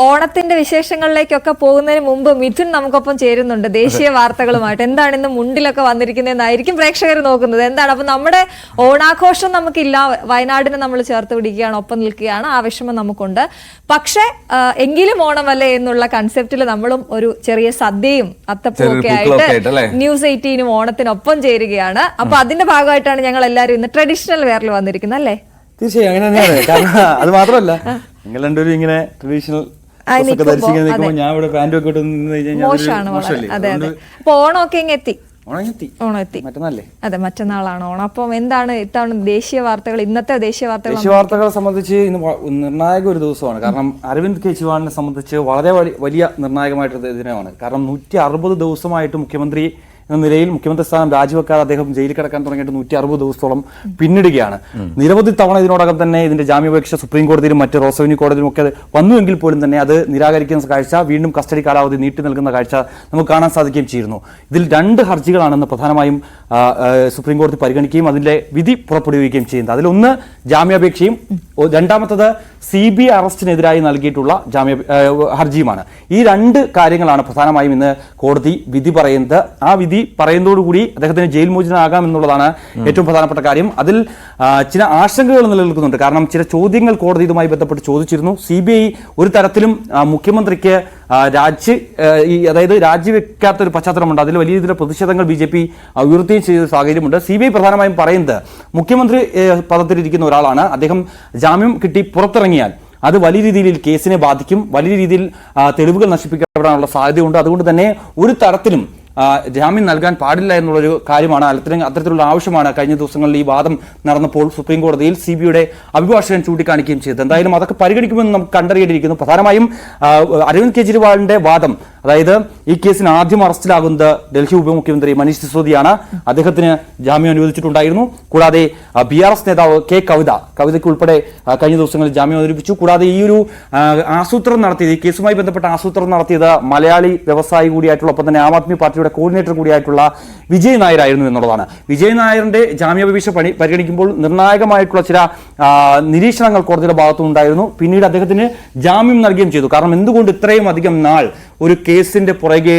ഓണത്തിന്റെ വിശേഷങ്ങളിലേക്കൊക്കെ പോകുന്നതിന് മുമ്പ് മിഥുൻ നമുക്കൊപ്പം ചേരുന്നുണ്ട് ദേശീയ വാർത്തകളുമായിട്ട്. എന്താണ് ഇന്ന് മുണ്ടിലൊക്കെ വന്നിരിക്കുന്നതെന്നായിരിക്കും പ്രേക്ഷകർ നോക്കുന്നത്. എന്താണ് അപ്പൊ നമ്മുടെ ഓണാഘോഷം നമുക്കില്ല, വയനാടിനെ നമ്മൾ ചേർത്ത് പിടിക്കുകയാണ്, ഒപ്പം നിൽക്കുകയാണ്, ആ വിഷമം നമുക്കുണ്ട്. പക്ഷെ എങ്കിലും ഓണമല്ലേ എന്നുള്ള കൺസെപ്റ്റിൽ നമ്മളും ഒരു ചെറിയ സദ്യയും അത്തപ്പൂ ഒക്കെ ആയിട്ട് ന്യൂസ് 18 ഓണത്തിനൊപ്പം ചേരുകയാണ്. അപ്പൊ അതിന്റെ ഭാഗമായിട്ടാണ് ഞങ്ങൾ എല്ലാവരും ഇന്ന് ട്രഡീഷണൽ വെയറിൽ വന്നിരിക്കുന്നത് അല്ലേ? തീർച്ചയായും അങ്ങനെ തന്നെയാണ്. കാരണം അത് മാത്രമല്ല, നിങ്ങൾ രണ്ടുപേരും ഇങ്ങനെ ട്രഡീഷണൽ ഞാൻ ഇവിടെ പാൻറ് ഒക്കെ മോശമാണ്. അതെ അതെ. അപ്പൊ ഓണമൊക്കെ ഇങ്ങ് എത്തി. ഓണം എത്തി. മറ്റന്നാളല്ലേ? അതെ, മറ്റന്നാളാണ് ഓണം. അപ്പം എന്താണ് ഇത്തവണ ദേശീയ വാർത്തകൾ, ഇന്നത്തെ ദേശീയ വാർത്തകളെ സംബന്ധിച്ച് ഇന്ന് നിർണായക ഒരു ദിവസമാണ്. കാരണം അരവിന്ദ് കെജ്രിവാളിനെ സംബന്ധിച്ച് വളരെ വലിയ നിർണായകമായിട്ടുള്ള ദിനമാണ്. കാരണം 160 ദിവസമായിട്ട് മുഖ്യമന്ത്രി എന്ന നിലയിൽ മുഖ്യമന്ത്രി സ്ഥാനം രാജിവെക്കാതെ അദ്ദേഹം ജയിലിൽ കിടക്കാൻ തുടങ്ങിയിട്ട് 160 ദിവസത്തോളം പിന്നിടുകയാണ്. നിരവധി തവണ ഇതിനോടകം തന്നെ ഇതിന്റെ ജാമ്യാപേക്ഷ സുപ്രീം കോടതിയിലും മറ്റ് റോസവന്യൂ കോടതിയിലും ഒക്കെ വന്നുവെങ്കിൽ പോലും തന്നെ അത് നിരാകരിക്കുന്ന കാഴ്ച, വീണ്ടും കസ്റ്റഡി കാലാവധി നീട്ടി നൽകുന്ന കാഴ്ച നമുക്ക് കാണാൻ സാധിക്കുകയും ചെയ്യുന്നു. ഇതിൽ 2 ഹർജികളാണെന്ന് പ്രധാനമായും സുപ്രീം കോടതി പരിഗണിക്കുകയും അതിന്റെ വിധി പുറപ്പെടുവിക്കുകയും ചെയ്യുന്നത്. അതിലൊന്ന് ജാമ്യാപേക്ഷയും രണ്ടാമത്തത് CBI അറസ്റ്റിനെതിരായി നൽകിയിട്ടുള്ള ഹർജിയുമാണ്. ഈ 2 കാര്യങ്ങളാണ് പ്രധാനമായും ഇന്ന് കോടതി വിധി പറയുന്നത്. ആ വിധി പറയുന്നതോടുകൂടി അദ്ദേഹത്തിന് ജയിൽ മോചിതനാകാം എന്നുള്ളതാണ് ഏറ്റവും പ്രധാനപ്പെട്ട കാര്യം. അതിൽ ചില ആശങ്കകൾ നിലനിൽക്കുന്നുണ്ട്. കാരണം ചില ചോദ്യങ്ങൾ കോടതി ഇതുമായി ബന്ധപ്പെട്ട് ചോദിച്ചിരുന്നു. CBI ഒരു തരത്തിലും മുഖ്യമന്ത്രിക്ക് അതായത് രാജിവെക്കാത്ത ഒരു പശ്ചാത്തലമുണ്ട്. അതിൽ വലിയ രീതിയിലുള്ള പ്രതിഷേധങ്ങൾ BJP ഉയർത്തുകയും ചെയ്ത സാഹചര്യമുണ്ട്. CBI പ്രധാനമായും പറയുന്നത് മുഖ്യമന്ത്രി പദത്തിലിരിക്കുന്ന ഒരാളാണ്, അദ്ദേഹം ജാമ്യം കിട്ടി പുറത്തിറങ്ങിയാൽ അത് വലിയ രീതിയിൽ കേസിനെ ബാധിക്കും, വലിയ രീതിയിൽ തെളിവുകൾ നശിപ്പിക്കപ്പെടാനുള്ള സാധ്യതയുണ്ട്. അതുകൊണ്ട് തന്നെ ഒരു തരത്തിലും ജാമ്യം നൽകാൻ പാടില്ല എന്നുള്ളൊരു കാര്യമാണ്, അത്തരത്തിലുള്ള ആവശ്യമാണ് കഴിഞ്ഞ ദിവസങ്ങളിൽ ഈ വാദം നടന്നപ്പോൾ സുപ്രീം കോടതിയിൽ CBIയുടെ അഭിഭാഷകൻ ചൂണ്ടിക്കാണിക്കുകയും ചെയ്തത്. എന്തായാലും അതൊക്കെ പരിഗണിക്കുമെന്ന് നമുക്ക് കണ്ടറിയേണ്ടിയിരിക്കുന്നു. പ്രധാനമായും അരവിന്ദ് കെജ്രിവാളിന്റെ വാദം, അതായത് ഈ കേസിന് ആദ്യം അറസ്റ്റിലാകുന്നത് ഡൽഹി ഉപമുഖ്യമന്ത്രി മനീഷ് സിസോദിയാണ്. അദ്ദേഹത്തിന് ജാമ്യം അനുവദിച്ചിട്ടുണ്ടായിരുന്നു. കൂടാതെ BRS നേതാവ് കവിതയ്ക്ക് ഉൾപ്പെടെ കഴിഞ്ഞ ദിവസങ്ങളിൽ ജാമ്യം അവതരിപ്പിച്ചു. കൂടാതെ ഈ ഒരു ആസൂത്രണം നടത്തിയത്, ഈ കേസുമായി ബന്ധപ്പെട്ട ആസൂത്രണം നടത്തിയത് മലയാളി വ്യവസായി കൂടിയായിട്ടുള്ള, ഒപ്പം തന്നെ ആം ആദ്മി പാർട്ടിയുടെ കോർഡിനേറ്റർ കൂടിയായിട്ടുള്ള വിജയ് നായർ ആയിരുന്നു എന്നുള്ളതാണ്. വിജയ് നായരുടെ ജാമ്യാപേക്ഷ പരിഗണിക്കുമ്പോൾ നിർണായകമായിട്ടുള്ള ചില നിരീക്ഷണങ്ങൾ കോടതിയുടെ ഭാഗത്തുനിന്നുണ്ടായിരുന്നു. പിന്നീട് അദ്ദേഹത്തിന് ജാമ്യം നൽകുകയും ചെയ്തു. കാരണം എന്തുകൊണ്ട് ഇത്രയും അധികം നാൾ ഒരു കേസിന്റെ പുറകെ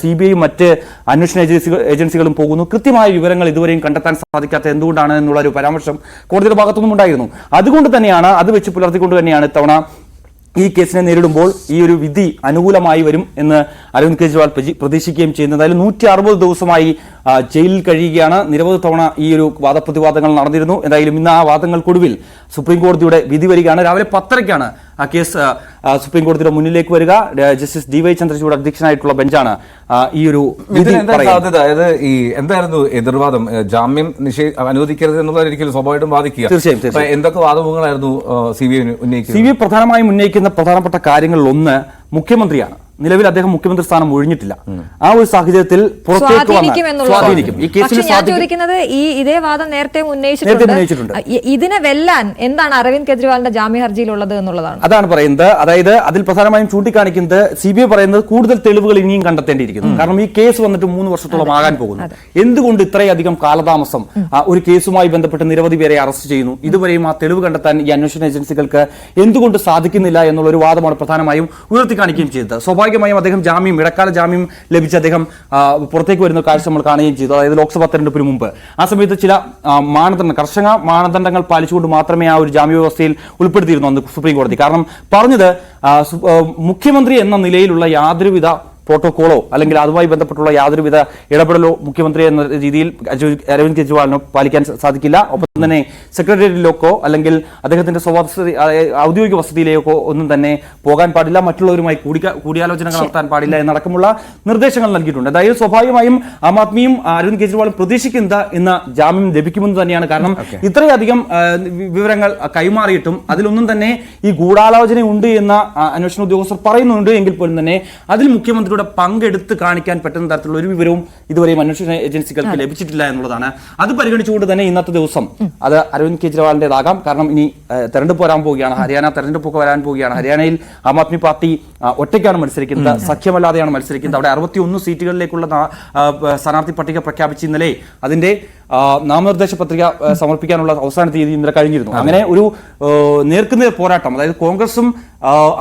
CBI മറ്റ് അന്വേഷണ ഏജൻസികളും പോകുന്നു, കൃത്യമായ വിവരങ്ങൾ ഇതുവരെയും കണ്ടെത്താൻ സാധിക്കാത്ത എന്തുകൊണ്ടാണ് എന്നുള്ള ഒരു പരാമർശം കോടതിയുടെ ഭാഗത്തുനിന്നും ഉണ്ടായിരുന്നു. അതുകൊണ്ട് തന്നെയാണ്, അത് വെച്ച് പുലർത്തിക്കൊണ്ട് തന്നെയാണ് ഇത്തവണ ഈ കേസിനെ നേരിടുമ്പോൾ ഈ ഒരു വിധി അനുകൂലമായി വരും എന്ന് അരവിന്ദ് കെജ്രിവാൾ പ്രതീക്ഷിക്കുകയും ചെയ്യുന്നത്. അതിൽ 160 ദിവസമായി ജയിലിൽ കഴിയുകയാണ്. നിരവധി തവണ ഈ ഒരു വാദപ്രതിവാദങ്ങൾ നടന്നിരുന്നു. എന്തായാലും ഇന്ന് ആ വാദങ്ങൾക്കൊടുവിൽ സുപ്രീം കോടതിയുടെ വിധി വരികയാണ്. രാവിലെ 10:30 ആ കേസ് സുപ്രീം കോടതിയുടെ മുന്നിലേക്ക് വരിക. ജസ്റ്റിസ് DY ചന്ദ്രചൂഡ് അധ്യക്ഷനായിട്ടുള്ള ബെഞ്ചാണ് ഈ ഒരു സാധ്യത. അതായത് ഈ എന്തായിരുന്നു എതിർവാദം? ജാമ്യം അനുവദിക്കരുത് എന്നുള്ളതായിരിക്കും സ്വാഭാവികമായിട്ടും വാദിക്കുക. തീർച്ചയായും. എന്തൊക്കെ വാദമുഖങ്ങളായിരുന്നു CBI ഉന്നയിക്കുന്നത്? CBI പ്രധാനമായും ഉന്നയിക്കുന്ന പ്രധാനപ്പെട്ട കാര്യങ്ങളിൽ ഒന്ന് മുഖ്യമന്ത്രിയാണ്. നിലവിൽ അദ്ദേഹം മുഖ്യമന്ത്രി സ്ഥാനം ഒഴിഞ്ഞിട്ടില്ല. ആ ഒരു സാഹചര്യത്തിൽ സ്വാധീനിക്കും. ഞാൻ ചോദിക്കുന്നത്, ഇതേ വാദം നേരത്തെ ഉന്നയിച്ചിട്ടുണ്ട്. ഇതിനെ വെല്ലാൻ എന്താണ് അരവിന്ദ് കെജ്രിവാളിന്റെ ജാമ്യ ഹർജിയിലുള്ളത് എന്നുള്ളതാണ്. അതാണ് പറയുന്നത്. അതായത് അതിൽ പ്രധാനമായും ചൂണ്ടിക്കാണിക്കുന്നത് CBI പറയുന്നത് കൂടുതൽ തെളിവുകൾ ഇനിയും കണ്ടെത്തേണ്ടിയിരിക്കുന്നു. കാരണം ഈ കേസ് വന്നിട്ട് 3 വർഷത്തോളം ആകാൻ പോകുന്നു. എന്തുകൊണ്ട് ഇത്രയധികം കാലതാമസം? ഒരു കേസുമായി ബന്ധപ്പെട്ട് നിരവധി പേരെ അറസ്റ്റ് ചെയ്യുന്നു. ഇതുവരെയും ആ തെളിവ് കണ്ടെത്താൻ ഈ അന്വേഷണ ഏജൻസികൾക്ക് എന്തുകൊണ്ട് സാധിക്കുന്നില്ല എന്നുള്ളൊരു വാദമാണ് പ്രധാനമായും ഉയർത്തിക്കാണിക്കുകയും ചെയ്തത്. സ്വാഭാവികമായും അദ്ദേഹം ഇടക്കാല ജാമ്യം ലഭിച്ച് അദ്ദേഹം പുറത്തേക്ക് വരുന്ന കാഴ്ച നമ്മൾ കാണുകയും ചെയ്തു. അതായത് ലോക്സഭാ തെരഞ്ഞെടുപ്പിന് മുമ്പ് ആ സമയത്ത് ചില കർശന മാനദണ്ഡങ്ങൾ പാലിച്ചുകൊണ്ട് മാത്രമേ ആ ഒരു ജാമ്യ വ്യവസ്ഥയിൽ ഉൾപ്പെടുത്തിയിരുന്നു അന്ന് സുപ്രീം കോടതി. കാരണം പറഞ്ഞത് മുഖ്യമന്ത്രി എന്ന നിലയിലുള്ള യാതൊരുവിധ പ്രോട്ടോകോളോ അല്ലെങ്കിൽ അതുമായി ബന്ധപ്പെട്ടുള്ള യാതൊരുവിധ ഇടപെടലോ മുഖ്യമന്ത്രി എന്ന രീതിയിൽ അരവിന്ദ് കെജ്രിവാളിനോ പാലിക്കാൻ സാധിക്കില്ല. ഒപ്പം തന്നെ സെക്രട്ടേറിയറ്റിലേക്കോ അല്ലെങ്കിൽ അദ്ദേഹത്തിന്റെ ഔദ്യോഗിക വസതിയിലേക്കോ ഒന്നും തന്നെ പോകാൻ പാടില്ല, മറ്റുള്ളവരുമായി കൂടിയാലോചനകൾ നടത്താൻ പാടില്ല എന്നടക്കമുള്ള നിർദ്ദേശങ്ങൾ നൽകിയിട്ടുണ്ട്. അതായത് സ്വാഭാവികമായും ആം ആദ്മിയും അരവിന്ദ് കെജ്രിവാളും പ്രതീക്ഷിക്കുന്നത് ഇന്ന് ജാമ്യം ലഭിക്കുമെന്ന് തന്നെയാണ്. കാരണം ഇത്രയധികം വിവരങ്ങൾ കൈമാറിയിട്ടും അതിലൊന്നും തന്നെ ഈ ഗൂഢാലോചന ഉണ്ട് എന്ന അന്വേഷണ ഉദ്യോഗസ്ഥർ പറയുന്നുണ്ട് എങ്കിൽ പോലും തന്നെ അതിൽ മുഖ്യമന്ത്രി പങ്കെടുത്ത് കാണിക്കാൻ പറ്റുന്ന തരത്തിലുള്ള ഒരു വിവരവും ഇതുവരെയും അന്വേഷണ ഏജൻസികൾക്ക് ലഭിച്ചിട്ടില്ല എന്നുള്ളതാണ്. അത് പരിഗണിച്ചുകൊണ്ട് തന്നെ ഇന്നത്തെ ദിവസം അത് അരവിന്ദ് കെജ്രിവാളിന്റേതാകാം. കാരണം ഇനി തെരഞ്ഞെടുപ്പ് വരാൻ പോവുകയാണ്, ഹരിയാന തെരഞ്ഞെടുപ്പൊക്കെ വരാൻ പോവുകയാണ്. ഹരിയാനയിൽ ആം ആദ്മി പാർട്ടി ഒറ്റയ്ക്കാണ് മത്സരിക്കുന്നത്, സഖ്യമല്ലാതെയാണ് മത്സരിക്കുന്നത്. അവിടെ 61 സീറ്റുകളിലേക്കുള്ള സ്ഥാനാർത്ഥി പട്ടിക പ്രഖ്യാപിച്ച ഇന്നലെ അതിന്റെ നാമനിർദ്ദേശ പത്രിക സമർപ്പിക്കാനുള്ള അവസാന തീയതി ഇന്നലെ കഴിഞ്ഞിരുന്നു. അങ്ങനെ ഒരു നേർക്കുനേർ പോരാട്ടം, അതായത് കോൺഗ്രസും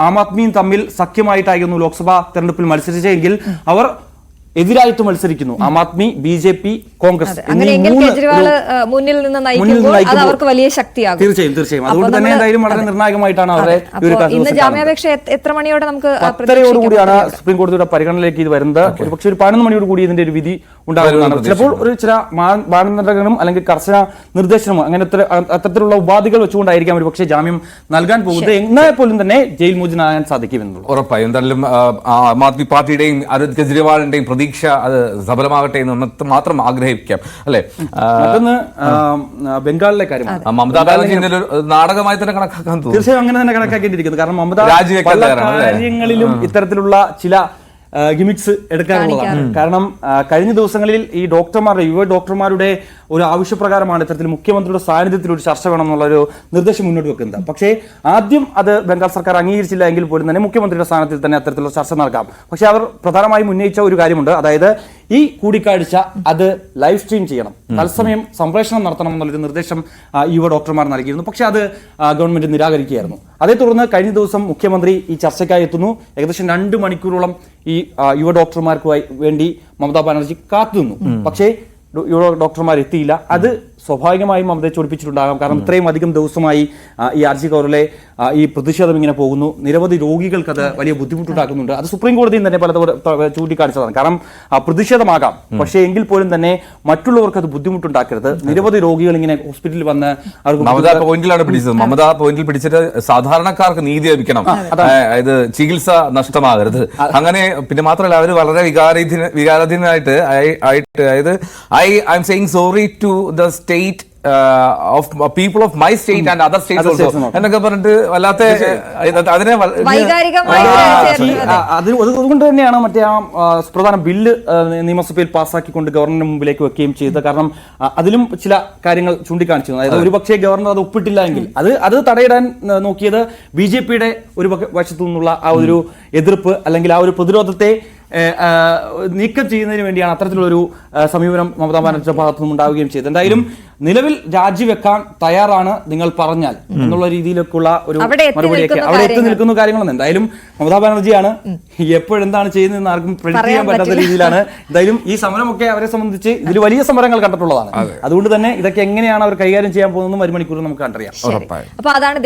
ആം ആദ്മിയും തമ്മിൽ സഖ്യമായിട്ടായിരുന്നു ലോക്സഭാ തെരഞ്ഞെടുപ്പിൽ മത്സരിച്ചെങ്കിൽ അവർ എതിരായിട്ട് മത്സരിക്കുന്നു. ആം ആദ്മി, BJP, കോൺഗ്രസ് അങ്ങനെയെങ്കിൽ കേജ്രിവാൾ മുന്നിൽ നിന്ന് നയിക്കുമ്പോൾ അത് അവർക്ക് വലിയ ശക്തിയാകും. തീർച്ചയായും. അതുകൊണ്ട് തന്നെ എന്തായാലും വളരെ നിർണായകമായിട്ടാണ് അവരെ ഇന്ന് ജാമ്യാപേക്ഷ എത്ര മണിയോടെ നമുക്ക് 10:30 സുപ്രീം കോടതിയുടെ പരിഗണനയിലേക്ക് ഇത് വരുന്നത്. പക്ഷേ ഒരു 11 മണിയോട് കൂടി ഇതിന്റെ ഒരു വിധി ഉണ്ടാകുന്നതാണ്. ചിലപ്പോൾ ഒരു ചില മാനദണ്ഡങ്ങളും അല്ലെങ്കിൽ കർശന നിർദ്ദേശവും അങ്ങനെ അത്തരത്തിലുള്ള ഉപാധികൾ വെച്ചുകൊണ്ടായിരിക്കാം ഒരു പക്ഷേ ജാമ്യം നൽകാൻ പോകുന്നത്. എന്നാൽ പോലും തന്നെ ജയിൽ മോചിതനാകാൻ സാധിക്കുമെന്നുള്ളൂ. ഉറപ്പായും എന്തായാലും ആം ആദ്മി പാർട്ടിയുടെയും അരവിന്ദ് കെജ്രിവാളിന്റെയും പ്രതീക്ഷ അത് സഫലമാകട്ടെ എന്ന് മാത്രം ആഗ്രഹിക്കാം, അല്ലെ? മറ്റൊന്ന് ബംഗാളിലെ കാര്യമാണ്. മമതാ ബാനർജി നാടകമായി തന്നെ കണക്കാക്കാൻ തോന്നുന്നു. തീർച്ചയായും അങ്ങനെ തന്നെ കണക്കാക്കേണ്ടിയിരിക്കുന്നു. കാരണം മമത രാജിവെക്കാൻ പല തയ്യാറാണ്, കാര്യങ്ങളിലും ഇത്തരത്തിലുള്ള ചില ഗിമിക്സ് എടുക്കാനുള്ളതാണ്. കാരണം കഴിഞ്ഞ ദിവസങ്ങളിൽ ഈ യുവ ഡോക്ടർമാരുടെ ഒരു ആവശ്യപ്രകാരമാണ് ഇത്തരത്തിൽ മുഖ്യമന്ത്രിയുടെ സാന്നിധ്യത്തിൽ ഒരു ചർച്ച വേണമെന്നുള്ള ഒരു നിർദ്ദേശം മുന്നോട്ട് വെക്കുന്നത്. പക്ഷേ ആദ്യം അത് ബംഗാൾ സർക്കാർ അംഗീകരിച്ചില്ല എങ്കിൽ പോലും തന്നെ മുഖ്യമന്ത്രിയുടെ സ്ഥാനത്തിൽ തന്നെ അത്തരത്തിലുള്ള ചർച്ച നടക്കാം. പക്ഷേ അവർ പ്രധാനമായും ഉന്നയിച്ച ഒരു കാര്യമുണ്ട്, അതായത് ഈ കൂടിക്കാഴ്ച അത് ലൈവ് സ്ട്രീം ചെയ്യണം, തത്സമയം സംപ്രേഷണം നടത്തണം എന്നുള്ളൊരു നിർദ്ദേശം യുവ ഡോക്ടർമാർ നൽകിയിരുന്നു. പക്ഷേ അത് ഗവൺമെന്റ് നിരാകരിക്കുകയായിരുന്നു. അതേ തുടർന്ന് കഴിഞ്ഞ ദിവസം മുഖ്യമന്ത്രി ഈ ചർച്ചയ്ക്കായി എത്തുന്നു. ഏകദേശം 2 മണിക്കൂറോളം ഈ യുവ ഡോക്ടർമാർക്ക് വേണ്ടി മമതാ ബാനർജി കാത്തുനിന്നു. പക്ഷേ യുവ ഡോക്ടർമാർ എത്തിയില്ല. അത് സ്വാഭാവികമായും മമതയെ ചൊടിപ്പിച്ചിട്ടുണ്ടാകാം. കാരണം ഇത്രയും അധികം ദിവസമായി ഈ ആർജി കൗറിലെ ഈ പ്രതിഷേധം ഇങ്ങനെ പോകുന്നു. നിരവധി രോഗികൾക്ക് അത് വലിയ ബുദ്ധിമുട്ടുണ്ടാക്കുന്നുണ്ട്. അത് സുപ്രീം കോടതിയും തന്നെ പലതവണ ചൂണ്ടിക്കാണിച്ചതാണ്. കാരണം പ്രതിഷേധമാകാം, പക്ഷേ എങ്കിൽ പോലും തന്നെ മറ്റുള്ളവർക്ക് അത് ബുദ്ധിമുട്ടുണ്ടാക്കരുത്. നിരവധി രോഗികൾ ഇങ്ങനെ ഹോസ്പിറ്റലിൽ വന്ന് മമതാ പോയിന്റിലാണ് പിടിച്ചത്. മമതാ പോയിന്റിൽ പിടിച്ചിട്ട് സാധാരണക്കാർക്ക് നീതി ലഭിക്കണം, അതായത് ചികിത്സ നഷ്ടമാകരുത്. അങ്ങനെ പിന്നെ മാത്രമല്ല അവർ വളരെ വികാരാധീനായിട്ട് അതായത് I'm saying sorry to the state of people of my state and other states also എന്നൊക്കെ പറഞ്ഞിട്ട് വല്ലാത്ത അതിനെ അതുകൊണ്ട് തന്നെയാണ് മറ്റേ പ്രധാന ബില്ല് നിയമസഭയിൽ പാസ്സാക്കിക്കൊണ്ട് ഗവർണറിന് മുമ്പിലേക്ക് വെക്കുകയും ചെയ്തത്. കാരണം അതിലും ചില കാര്യങ്ങൾ ചൂണ്ടിക്കാണിച്ചു. അതായത് ഒരുപക്ഷെ ഗവർണർ അത് ഒപ്പിട്ടില്ല എങ്കിൽ അത് തടയിടാൻ നോക്കിയത് BJPയുടെ ഒരു വശത്തു നിന്നുള്ള ആ ഒരു എതിർപ്പ് അല്ലെങ്കിൽ ആ ഒരു പ്രതിരോധത്തെ നീക്കം ചെയ്യുന്നതിന് വേണ്ടിയാണ് അത്തരത്തിലുള്ളൊരു സമീപനം മമതാ ബാനർജിയുടെ ഭാഗത്തു നിന്നും ഉണ്ടാവുകയും ചെയ്തത്. എന്തായാലും നിലവിൽ രാജിവെക്കാൻ തയ്യാറാണ് നിങ്ങൾ പറഞ്ഞാൽ എന്നുള്ള രീതിയിലേക്കുള്ള ഒരു മറുപടിയൊക്കെ അവിടെ എത്തി നിൽക്കുന്ന കാര്യങ്ങളൊന്നും എന്തായാലും മമതാ ബാനർജിയാണ് എപ്പോഴെന്താണ് ചെയ്യുന്നതെന്ന് ആർക്കും പ്രെഡിക്റ്റ് ചെയ്യാൻ പറ്റാത്ത രീതിയിലാണ്. എന്തായാലും ഈ സമരമൊക്കെ അവരെ സംബന്ധിച്ച് ഇതിൽ വലിയ സമരങ്ങൾ കണ്ടിട്ടുള്ളതാണ്. അതുകൊണ്ട് തന്നെ ഇതൊക്കെ എങ്ങനെയാണ് അവർ കൈകാര്യം ചെയ്യാൻ പോകുന്നതെന്നും 1 മണിക്കൂർ നമുക്ക് കണ്ടറിയാം. അപ്പൊ അതാണ്